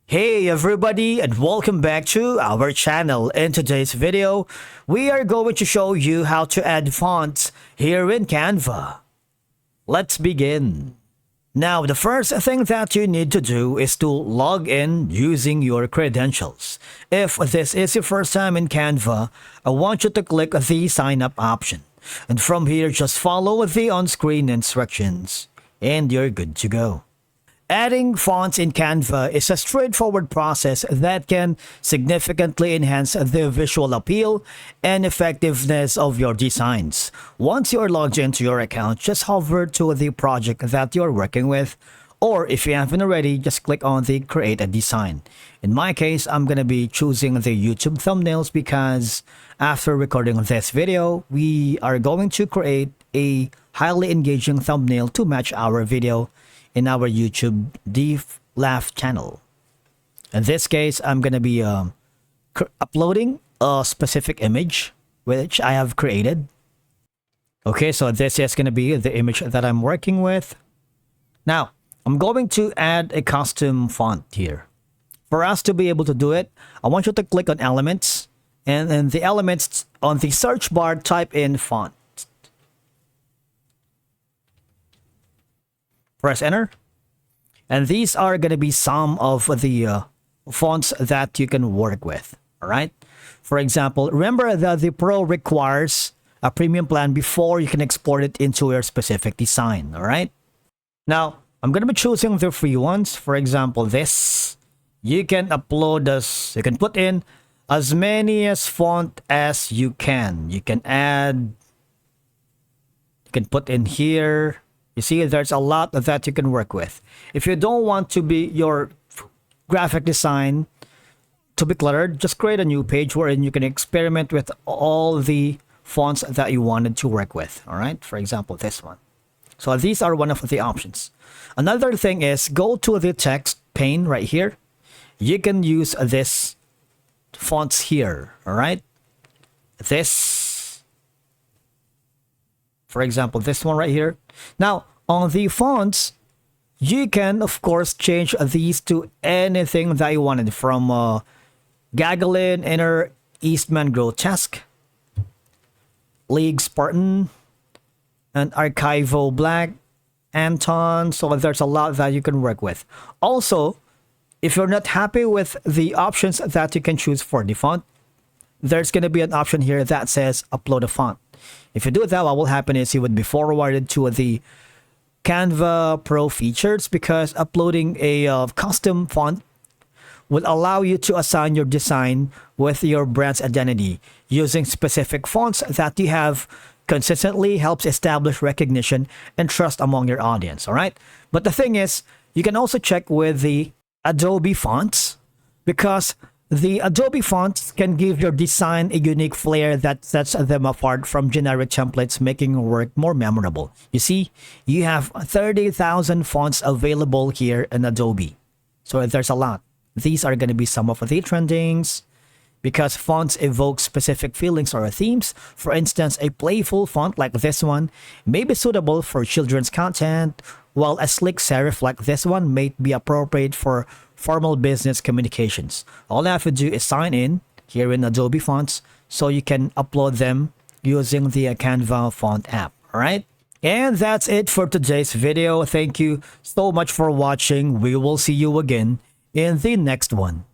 Hey everybody, and welcome back to our channel. In today's video, we are going to show you how to add fonts here in Canva. Let's begin. Now, the first thing that you need to do is to log in using your credentials. If this is your first time in Canva, I want you to click the sign up option. And from here, just follow the on-screen instructions and you're good to go. Adding fonts in Canva is a straightforward process that can significantly enhance the visual appeal and effectiveness of your designs. Once you're logged into your account, just hover to the project that you're working with, or if you haven't already, just click on the Create a Design. In my case, I'm going to be choosing the YouTube thumbnails because after recording this video, we are going to create a highly engaging thumbnail to match our video in our YouTube Deep Laugh channel. In this case, I'm going to be uploading a specific image which I have created. Okay, so this is going to be the image that I'm working with. Now, I'm going to add a custom font here. For us to be able to do it, I want you to click on Elements, and in the Elements on the search bar, type in Font. Press enter, and these are going to be some of the fonts that you can work with. All right, for example, remember that the Pro requires a premium plan before you can export it into your specific design. All right, now I'm going to be choosing the free ones. For example, this you can upload as you can put in as many as font as you can. You can add, you can put in here. You see, there's a lot that you can work with. If you don't want to be your graphic design to be cluttered, just create a new page wherein you can experiment with all the fonts that you wanted to work with. All right, for example, this one. So these are one of the options. Another thing is go to the text pane right here. You can use this fonts here. All right, this, for example, this one right here. Now, on the fonts, you can, of course, change these to anything that you wanted, from Gagolin, Inner, Eastman Grotesque, League Spartan, and Archivo Black, Anton. So there's a lot that you can work with. Also, if you're not happy with the options that you can choose for the font, there's going to be an option here that says upload a font. If you do that, what will happen is you would be forwarded to the Canva Pro features, because uploading a custom font will allow you to assign your design with your brand's identity. Using specific fonts that you have consistently helps establish recognition and trust among your audience. All right. But the thing is, you can also check with the Adobe fonts, because the Adobe fonts can give your design a unique flair that sets them apart from generic templates, making your work more memorable. You see, you have 30,000 fonts available here in Adobe. So there's a lot. These are going to be some of the trendings, because fonts evoke specific feelings or themes. For instance, a playful font like this one may be suitable for children's content, while a sleek serif like this one may be appropriate for formal business communications. All you have to do is sign in here in Adobe Fonts so you can upload them using the Canva font app. All right. And that's it for today's video. Thank you so much for watching. We will see you again in the next one.